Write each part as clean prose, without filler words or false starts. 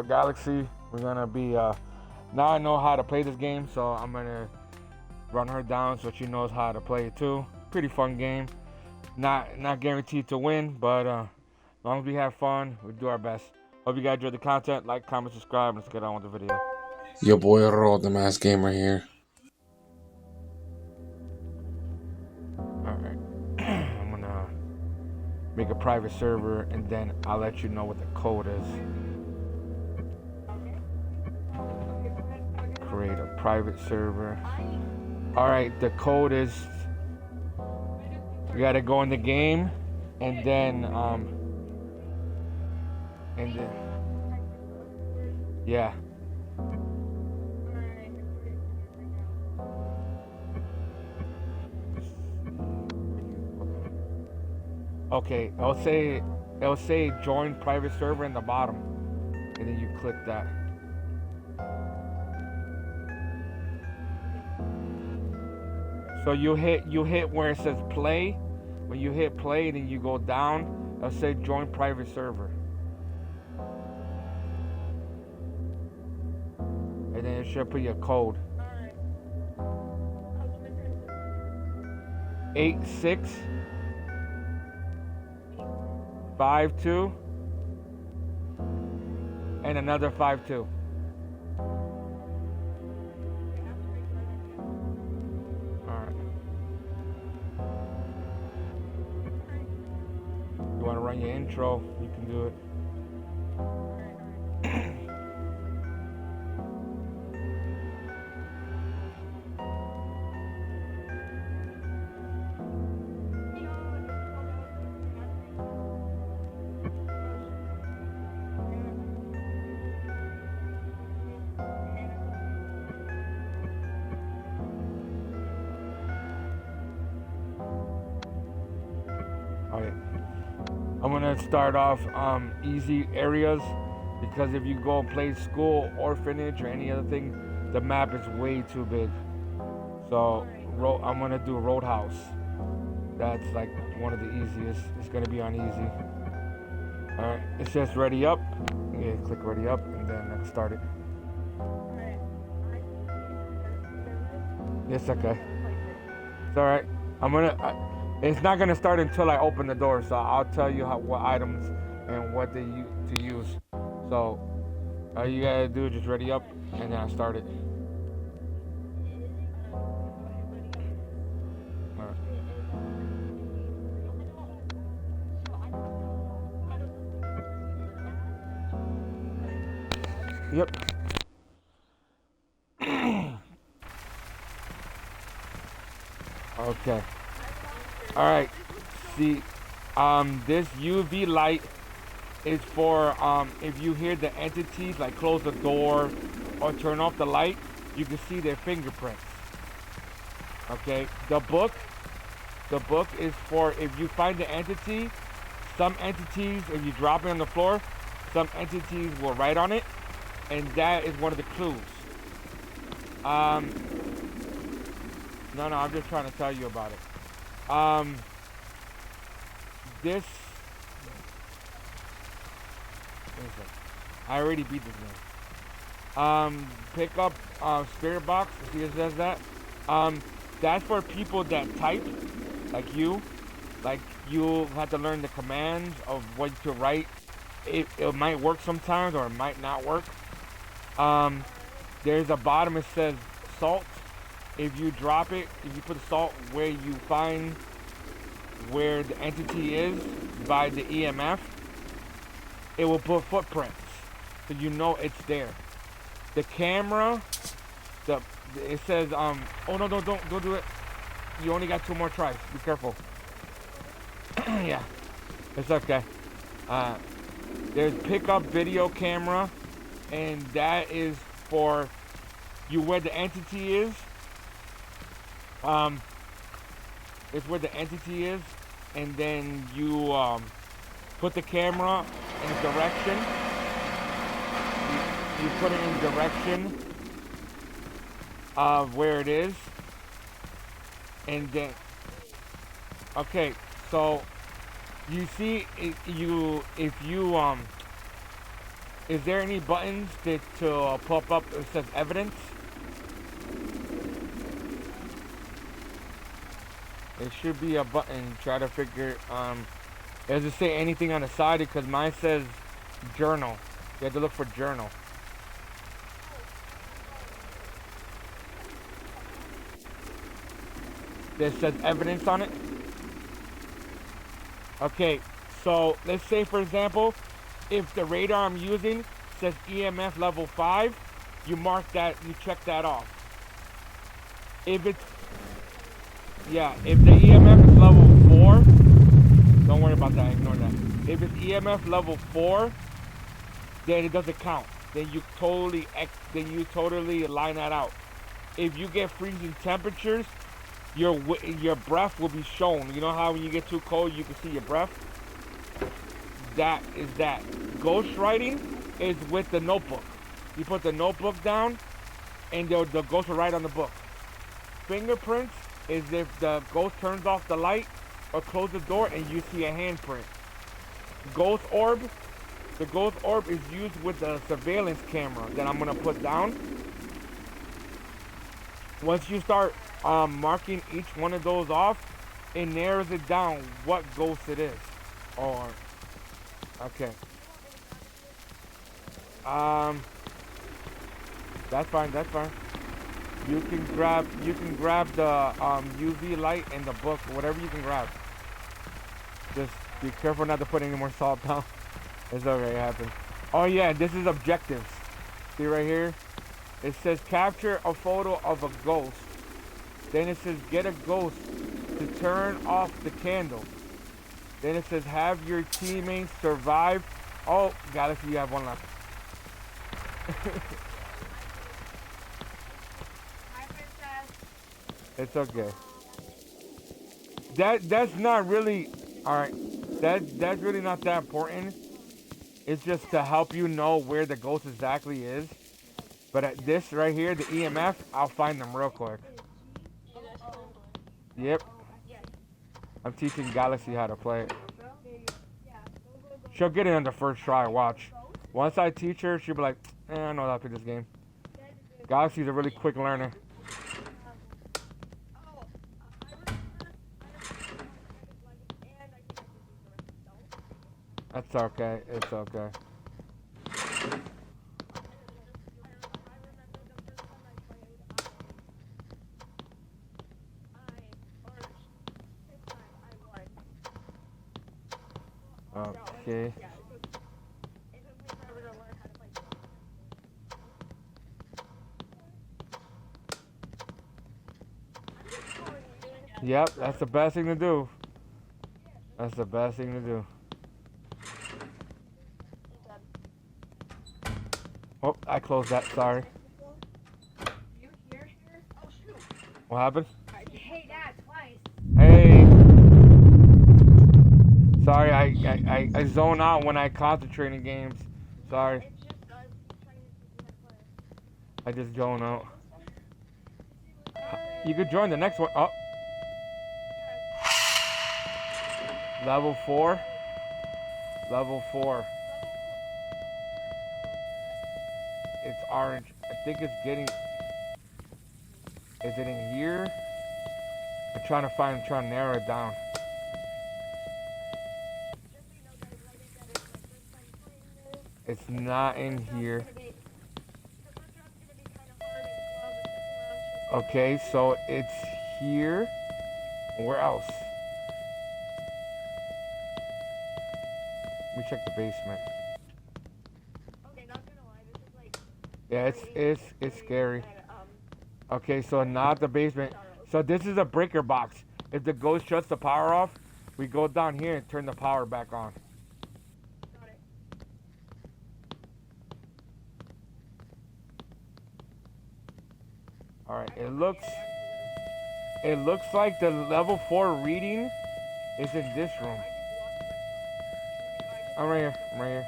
Galaxyyy. We're gonna be now I know how to play this game, so I'm gonna run her down so she knows how to play it too. Pretty fun game. Not guaranteed to win, but as long as we have fun, we do our best. Hope you guys enjoyed the content. Like, comment, subscribe. Let's get on with the video. Your boy Earl, the Masked Gamer here. Alright. I'm gonna make a private server and then I'll let you know what the code is. Create a private server. Alright, the code is, you gotta go in the game and then yeah. Okay, it'll say join private server in the bottom, and then you click that. So you hit where it says play. When you hit play, then you go down. It'll say join private server, and then it should put your code. 8652 and another 52. Alright. You want to run your intro, you can do it. Alright, I'm gonna start off easy areas, because if you go and play school, orphanage, or any other thing, the map is way too big. So I'm gonna do Roadhouse. That's like one of the easiest. It's gonna be on easy. Alright, it says ready up. Yeah, click ready up and then let's start it. It's okay. It's alright. It's not gonna start until I open the door, so I'll tell you what items and what they to use. So all you gotta do is just ready up, and then I start it. All right. Yep. Okay. All right. See, this UV light is for if you hear the entities like close the door or turn off the light, you can see their fingerprints. Okay. The book is for if you find the entity. Some entities, if you drop it on the floor, some entities will write on it, and that is one of the clues. No, I'm just trying to tell you about it. This, I already beat this game. Pick up spirit box. See it says that. That's for people that type, like you. Like you have to learn the commands of what to write. It might work sometimes or it might not work. There's a bottom. It says salt. If you drop it, if you put the salt where you find where the entity is by the EMF, it will put footprints, so you know it's there. The camera, it says oh no, don't do it. You only got 2 more tries. Be careful. Yeah, it's okay. There's pickup video camera, and that is for you where the entity is. It's where the entity is, and then you put the camera in a direction. You put it in direction of where it is, and then okay, so you see if you Is there any buttons that to pop up that says evidence? It should be a button. Try to figure. Does it say anything on the side? Because mine says journal. You have to look for journal. That says evidence on it. Okay, so let's say for example, if the radar I'm using says EMF level 5, you mark that, you check that off. If it's, yeah, if the EMF is level 4, don't worry about that, ignore that. If it's EMF level 4, then it doesn't count. Then you totally line that out. If you get freezing temperatures, your breath will be shown. You know how when you get too cold, you can see your breath? That is that. Ghost writing is with the notebook. You put the notebook down, and the ghost will write on the book. Fingerprints is if the ghost turns off the light or close the door and you see a handprint. Ghost orb, the ghost orb is used with the surveillance camera that I'm gonna put down. Once you start marking each one of those off, it narrows it down what ghost it is. Or okay. That's fine, that's fine. You can grab the UV light and the book, whatever you can grab. Just be careful not to put any more salt down. It's okay, it happens. Oh yeah, this is objectives. See right here? It says capture a photo of a ghost. Then it says get a ghost to turn off the candle. Then it says have your teammates survive. Oh, Galaxy, you have one left. It's okay. That's not really alright. That's really not that important. It's just to help you know where the ghost exactly is. But at this right here, the EMF, I'll find them real quick. Yep. I'm teaching Galaxy how to play it. She'll get it on the first try, watch. Once I teach her, she'll be like, I know how to play this game. Galaxy's a really quick learner. That's okay, it's okay. Okay. Yep, that's the best thing to do. That's the best thing to do. Oh, I closed that, sorry. What happened? Hey, Dad, twice. Hey. Sorry, I zone out when I concentrate in games. Sorry. I just zone out. You could join the next one. Oh. Level 4. Level 4. It's orange. I think it's getting... Is it in here? I'm trying to narrow it down. It's not in here. Okay, so it's here. Where else? Let me check the basement. Yeah, it's scary. Okay, so not the basement. So this is a breaker box. If the ghost shuts the power off, we go down here and turn the power back on. Alright, it looks like the level 4 reading is in this room. I'm right here. I'm right here.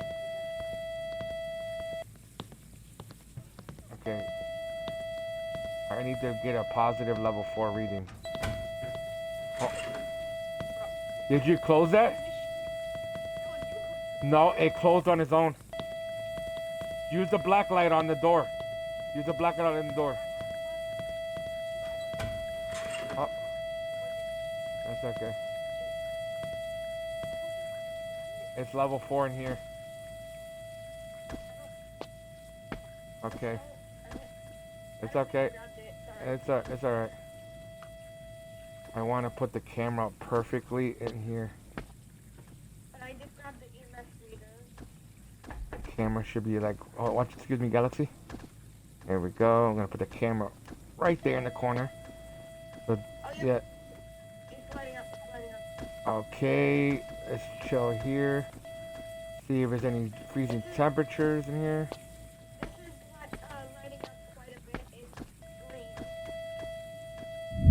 Okay. I need to get a positive level 4 reading. Oh. Did you close that? No, it closed on its own. Use the black light on the door. Use the black light on the door. Oh. That's okay. It's level 4 in here. Okay. It's okay. It's alright. I want to put the camera perfectly in here. But I just grabbed the EMF reader. The camera should be like, oh, watch, excuse me, Galaxy. There we go. I'm gonna put the camera right there in the corner. So, yeah. It's lighting up, it's lighting up. Okay, let's chill here. See if there's any freezing temperatures in here. This is what lighting up quite a bit is green.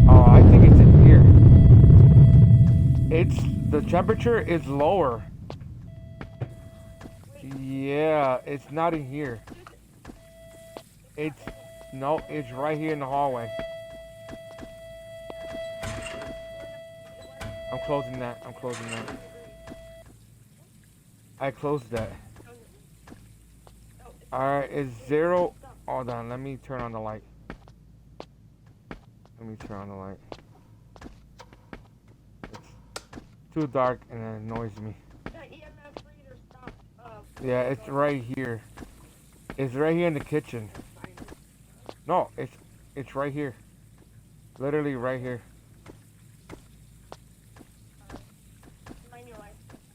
Oh, I think it's in here. The temperature is lower. Yeah, it's not in here. No, it's right here in the hallway. I'm closing that. I closed that. Alright, it's 0. Hold on, let me turn on the light. It's too dark and it annoys me. Yeah, it's right here. It's right here in the kitchen. No, it's right here. Literally right here.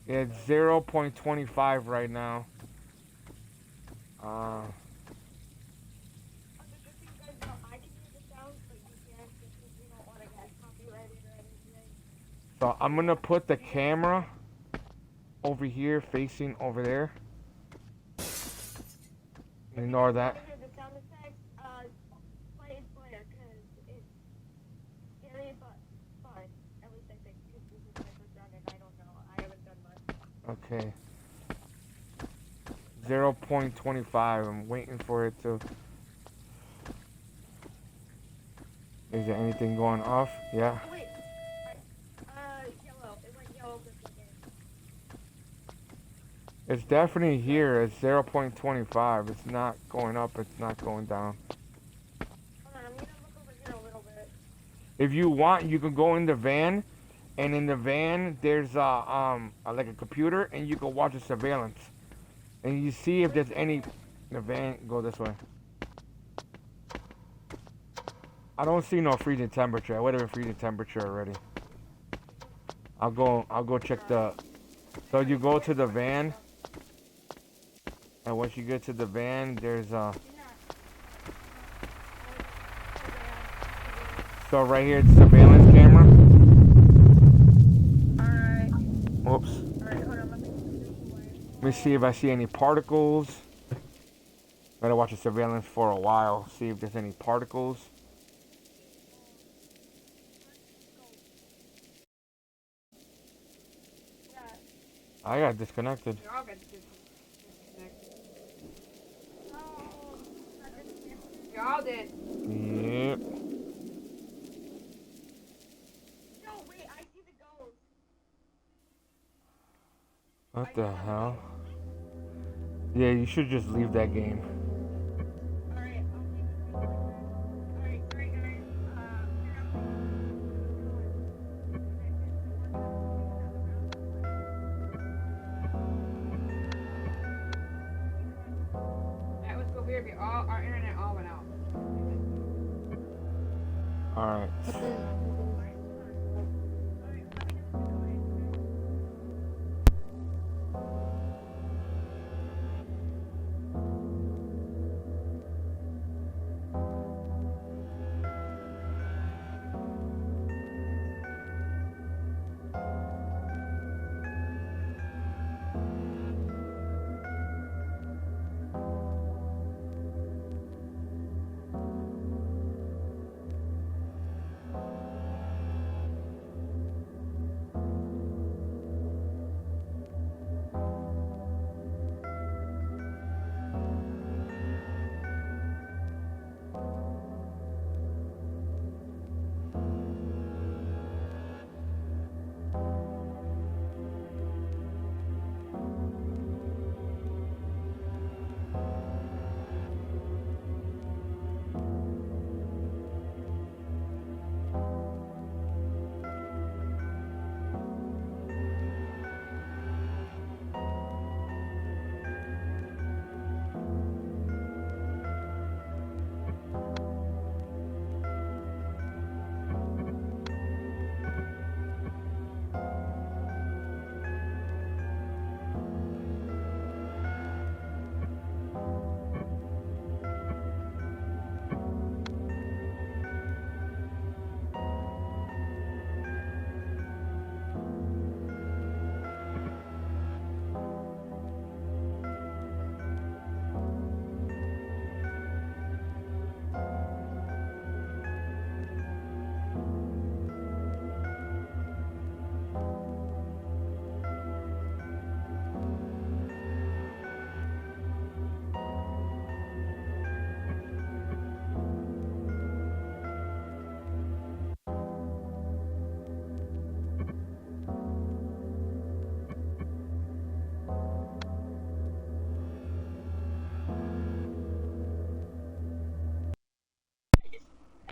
It's 0.25 right now. So I'm gonna put the camera over here, facing over there. Ignore that. Okay. 0.25. I'm waiting for it to. Is there anything going off? Yeah. Wait. Yellow. It went yellow this again. It's definitely here. It's 0.25. It's not going up. It's not going down. Hold on. I'm gonna look over here a little bit. If you want, you can go in the van, and in the van there's like a computer, and you can watch the surveillance, and you see if there's any. The van, go this way. I don't see no freezing temperature. I would have been freezing temperature already. I'll go check the. So you go to the van, and once you get to the van, there's a. So right here, it's surveillance camera. Alright. Whoops. Alright, hold on. Let me see if I see any particles. Gotta watch the surveillance for a while. See if there's any particles. I got disconnected. We all got disconnected. We all did. Yep. No, wait, I see the ghost. What the hell? Yeah, you should just leave that game. Alright, Alright, sorry guys. That was so weird. Our internet all went out. Alright.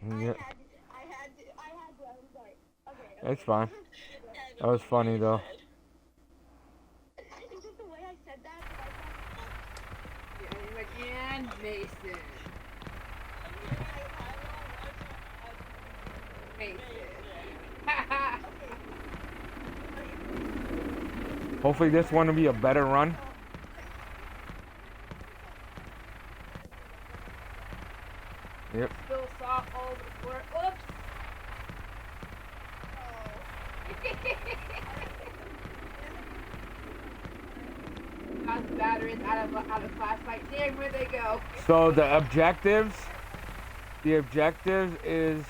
Yeah, I had to. I was like, okay. it's fine. That was funny though. It's just the way I said that. Yeah, he's like, and Mason. Mason. Hopefully this one will be a better run. Yep. Spill salt all over the floor. Oops. Got the batteries out of flashlight. Damn, where'd they go? So the objectives is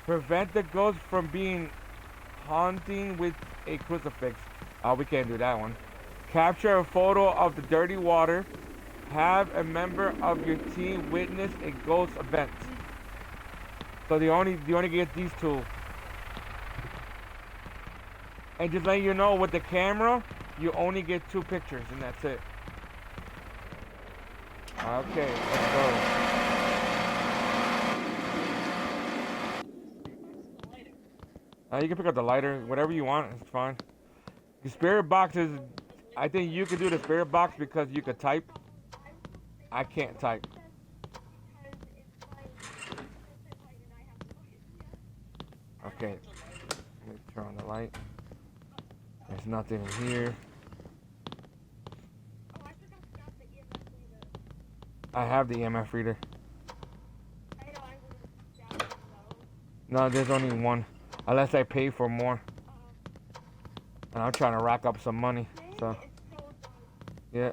prevent the ghost from being haunting with a crucifix. Oh, we can't do that one. Capture a photo of the dirty water. Have a member of your team witness a ghost event. So you only get these two. And just letting you know, with the camera, you only get 2 pictures, and that's it. Okay, let's go. You can pick up the lighter, whatever you want, it's fine. The spirit box is, I think you could do the spirit box because you could type. I can't type. Okay, let me turn on the light. There's nothing in here. I have the EMF reader. No, there's only one. Unless I pay for more. And I'm trying to rack up some money. So, yeah.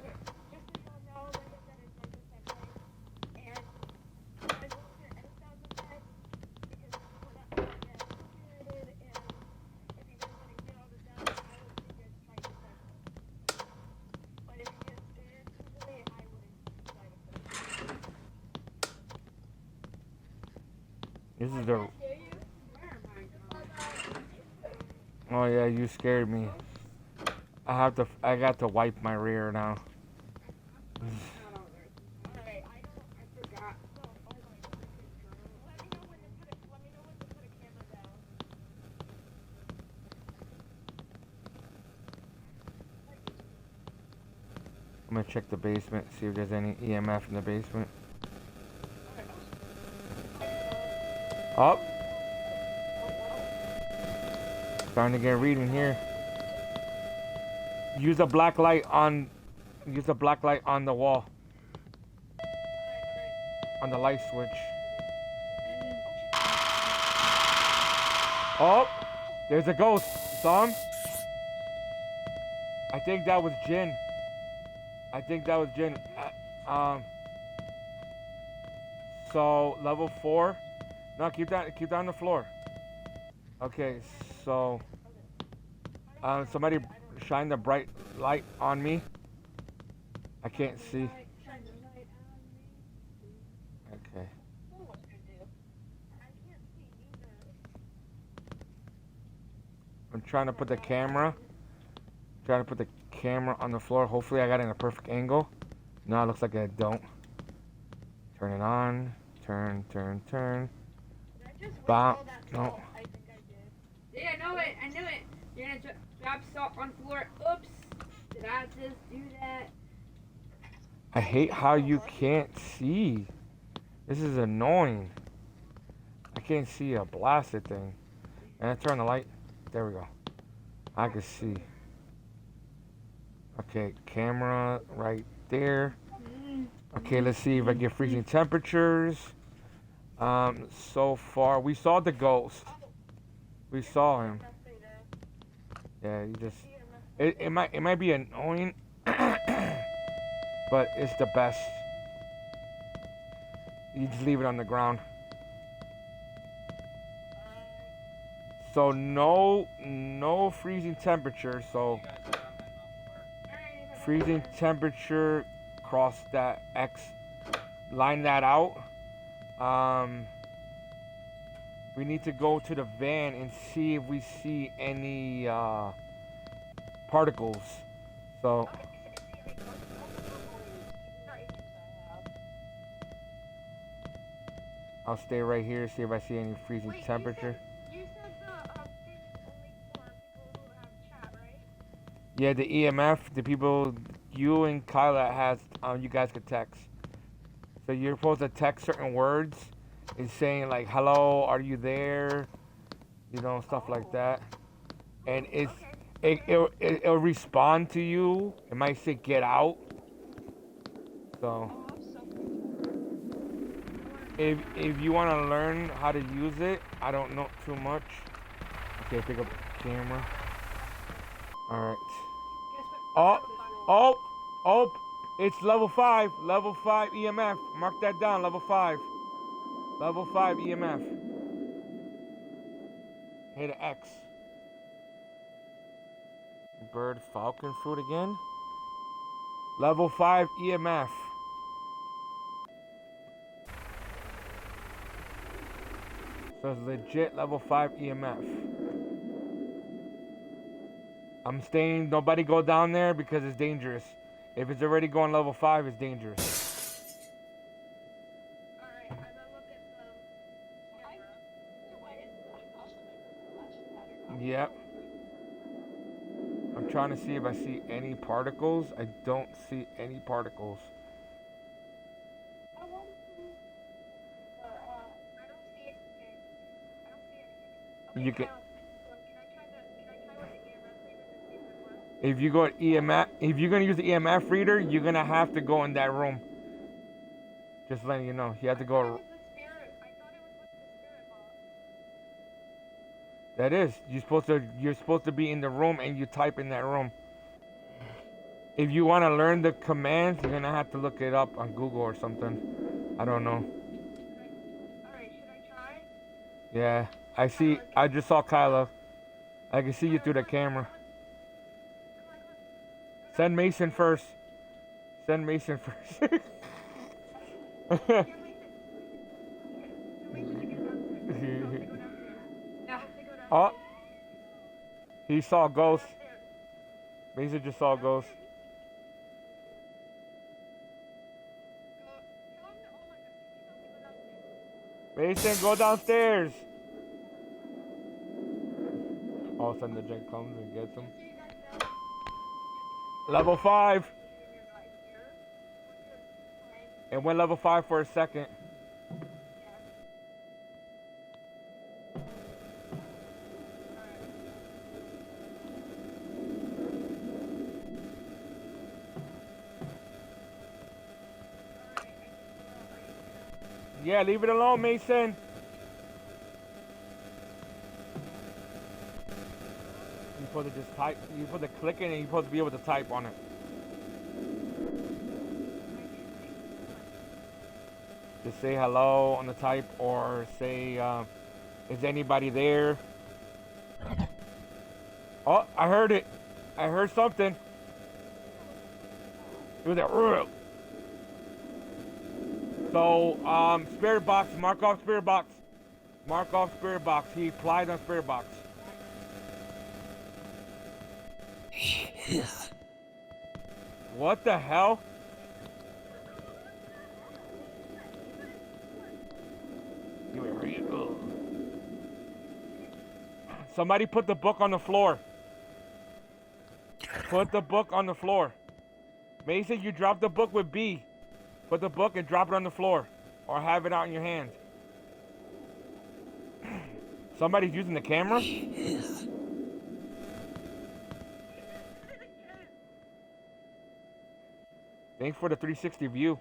This is the... Oh yeah, you scared me. I got to wipe my rear now. I'm gonna check the basement, see if there's any EMF in the basement. Up. Starting to get a reading here. Use a black light on the wall. On the light switch. Oh, there's a ghost. Saw him? I think that was Jin. So level 4. No, keep that on the floor. Okay, so somebody shine the bright light on me. I can't see. Okay. I'm trying to put the camera on the floor. Hopefully I got it in a perfect angle. No, it looks like I don't. Turn it on. Turn. Bop. No. Yeah, I knew it. You're gonna drop salt on the floor. Oops. Did I just do that? I hate how you can't see. This is annoying. I can't see a blasted thing. And I turn the light. There we go. I can see. Okay, camera right there. Okay, let's see if I get freezing temperatures. So far, we saw the ghost. We saw him. Yeah, you just... It might be annoying, but it's the best. You just leave it on the ground. So no freezing temperature. So freezing temperature, cross that X, line that out. We need to go to the van and see if we see any particles. So I'll stay right here, see if I see any freezing Wait, temperature. You said the thing is only for people who have chat, right? Yeah, the EMF, the people, you and Kyla has, you guys could text. So you're supposed to text certain words. It's saying like, hello, are you there? You know, stuff like that. And it'll respond to you. It might say get out. So if you want to learn how to use it, I don't know too much. Okay, pick up the camera. Alright. Guess what? Oh, This roll. oh, it's level 5 EMF. Mark that down, level 5. Level 5 EMF. Hit an X. Bird falcon fruit again. Level 5 EMF. So it's legit level 5 EMF. I'm staying, nobody go down there because it's dangerous. If it's already going level 5, it's dangerous. Alright, I'm gonna look at the camera. Yep. I'm trying to see if I see any particles. I don't see any particles. I don't see it. Okay. I don't see anything. Okay, You can, can I try with the EMF reader to see if it works? if you go EMF, if you're gonna use the EMF reader, you're gonna have to go in that room. Just letting you know, you have to I go. thought it was with the spirit box. That is, you're supposed to be in the room and you type in that room. If you want to learn the commands, you're gonna have to look it up on Google or something. I don't know. Alright, should I try? Yeah, I just saw Kyla. I can see you through the camera. Send Mason first. Send Mason first. Oh, he saw a ghost. Mason just saw a ghost. Mason, go downstairs. All of a sudden the jet comes and gets him. Level 5. It went level 5 for a second. Yeah, leave it alone, Mason. You're supposed to just type. You're supposed to click it and you're supposed to be able to type on it. Just say hello on the type or say, is anybody there? Oh, I heard it. I heard something. It was that. So, spirit box, mark off spirit box. Mark off spirit box. He applied on spirit box. What the hell? You were reading. Somebody put the book on the floor. Put the book on the floor. Mason, you dropped the book with B. Put the book and drop it on the floor. Or have it out in your hand. Somebody's using the camera? Thanks for the 360 view.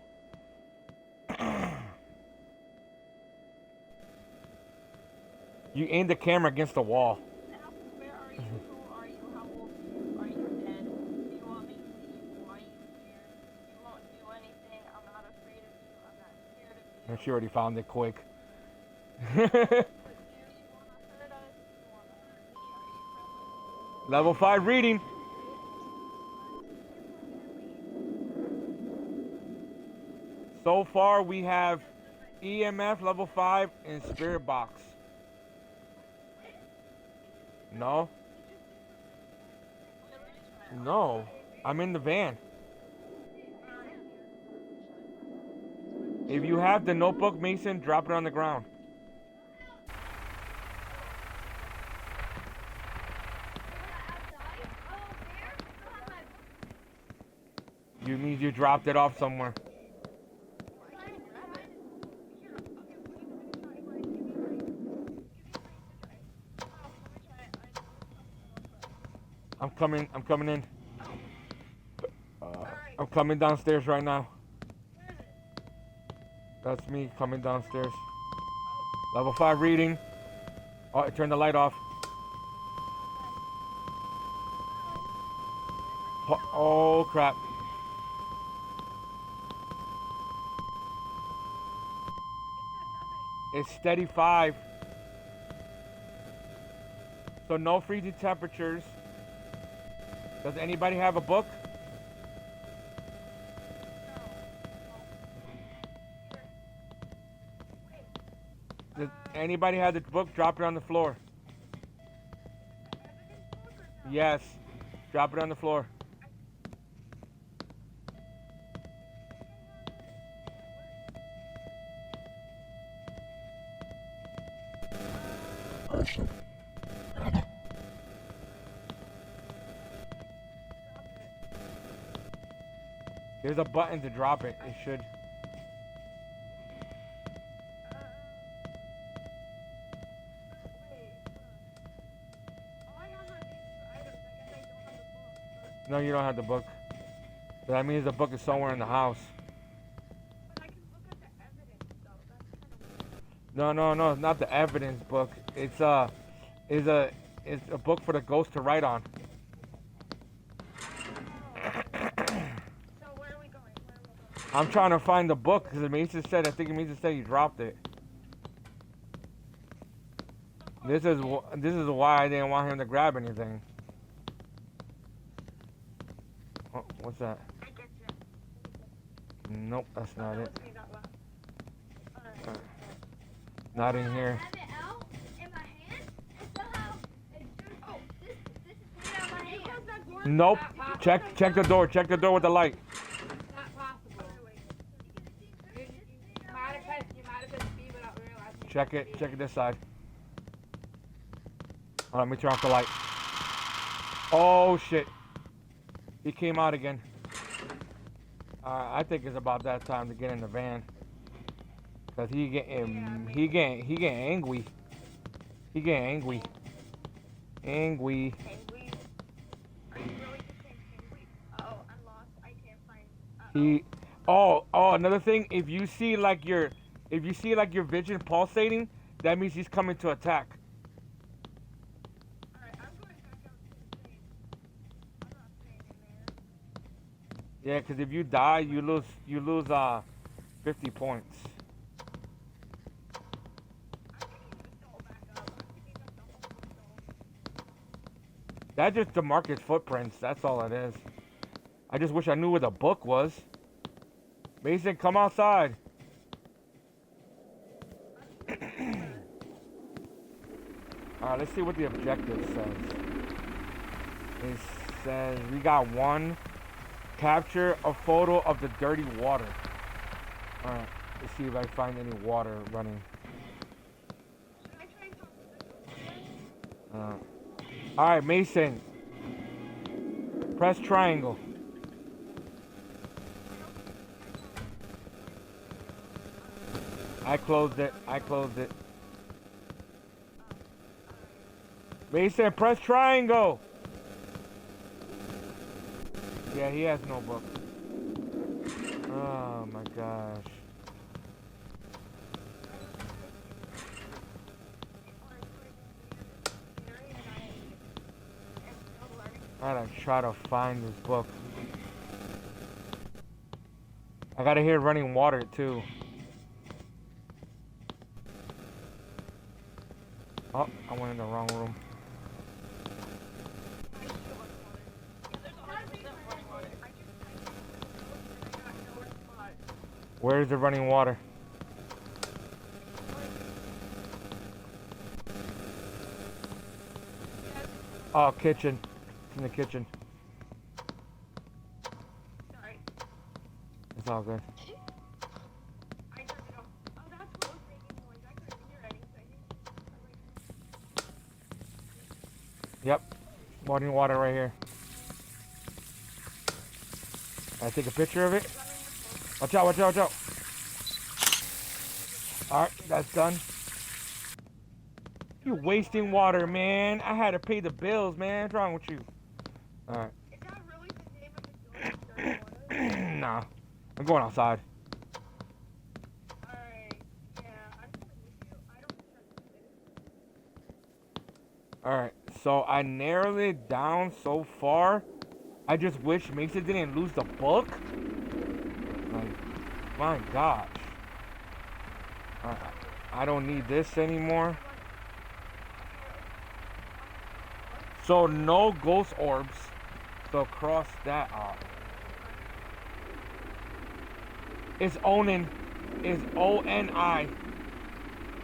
You aim the camera against the wall. Where are you? Who are you? How old are you? Are you dead? Do you want me to leave? Why are you here? You won't do anything. I'm not afraid of you. I'm not scared of you. And she already found it quick. But do you want to hurt us? Do you want to hurt me? Are you friendly? Level 5 reading. So far we have EMF level 5 and spirit box. No. No. I'm in the van. If you have the notebook, Mason, drop it on the ground. You mean you dropped it off somewhere. I'm coming in. I'm coming downstairs right now. That's me coming downstairs. Level 5 reading. Oh, I turned the light off. Oh crap. It's steady 5. So no freezing temperatures. Does anybody have a book? Does anybody have the book? Drop it on the floor. Yes. Drop it on the floor. There's a button to drop it. It should. No, you don't have the book. But that means the book is somewhere in the house. No, not the evidence book. It's a book for the ghost to write on. I'm trying to find the book because I think it means to say you dropped it. This is why I didn't want him to grab anything. Oh, what's that? Nope, that's not it. Not in here. Nope. Check the door. Check the door with the light. Check it this side. Let me turn off the light. Oh shit. He came out again. I think it's about that time to get in the van. Cause he getting angry. He getting angry. Angry? Are you really just saying angry? Oh, I'm lost. I can't find. Another thing. If you see like your vision pulsating, that means he's coming to attack. Alright, I'm going back out to the safe. I'm not staying in there. Yeah, because if you die, you lose 50 points. That's just the market's footprints. That's all it is. I just wish I knew where the book was. Mason, come outside. Alright, let's see what the objective says. It says we got 1. Capture a photo of the dirty water. Alright, let's see if I find any water running. Alright, Mason. Press triangle. I closed it. Mason, press triangle. Yeah, he has no book. Oh my gosh. I gotta try to find this book. I gotta hear running water too. Oh, I went in the wrong room. Where's the running water? Oh, kitchen. It's in the kitchen. Sorry. It's all good. I Yep. Boiling water right here. I take a picture of it. Watch out, watch out, watch out. Alright, that's done. You wasting water, man. I had to pay the bills, man. What's wrong with you? Alright. Is that really the name of the store? Dirty water? Nah. I'm going outside. Alright. Yeah, I'm coming with you. I don't think that's Alright. So I narrowed it down so far. I just wish Mason didn't lose the book. Like, my gosh. I don't need this anymore. So no ghost orbs. So cross that off. It's Onin. It's O-N-I.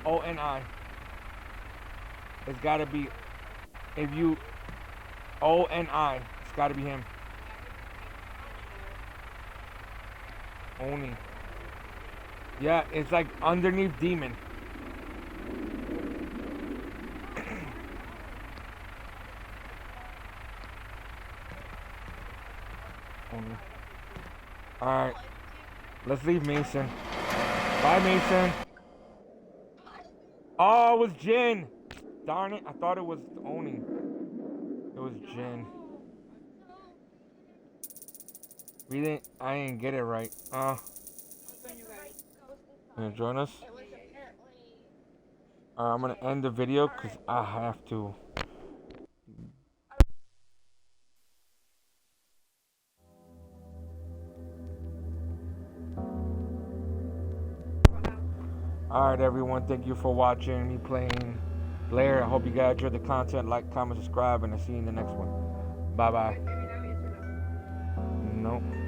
O-N-I. It's gotta be, if you, O-N-I. It's gotta be him. Oni. Yeah, it's like underneath demon. Oni. Alright. Let's leave Mason. Bye, Mason. Oh, it was Jin. Darn it. I thought it was Oni. It was Jin. I didn't get it right. Gonna join us? it was apparently. Alright, I'm gonna end the video because I have to. Alright, everyone. Thank you for watching me playing Blair. I hope you guys enjoyed the content. Like, comment, subscribe, and I'll see you in the next one. Bye bye. Maybe now answer that. Nope.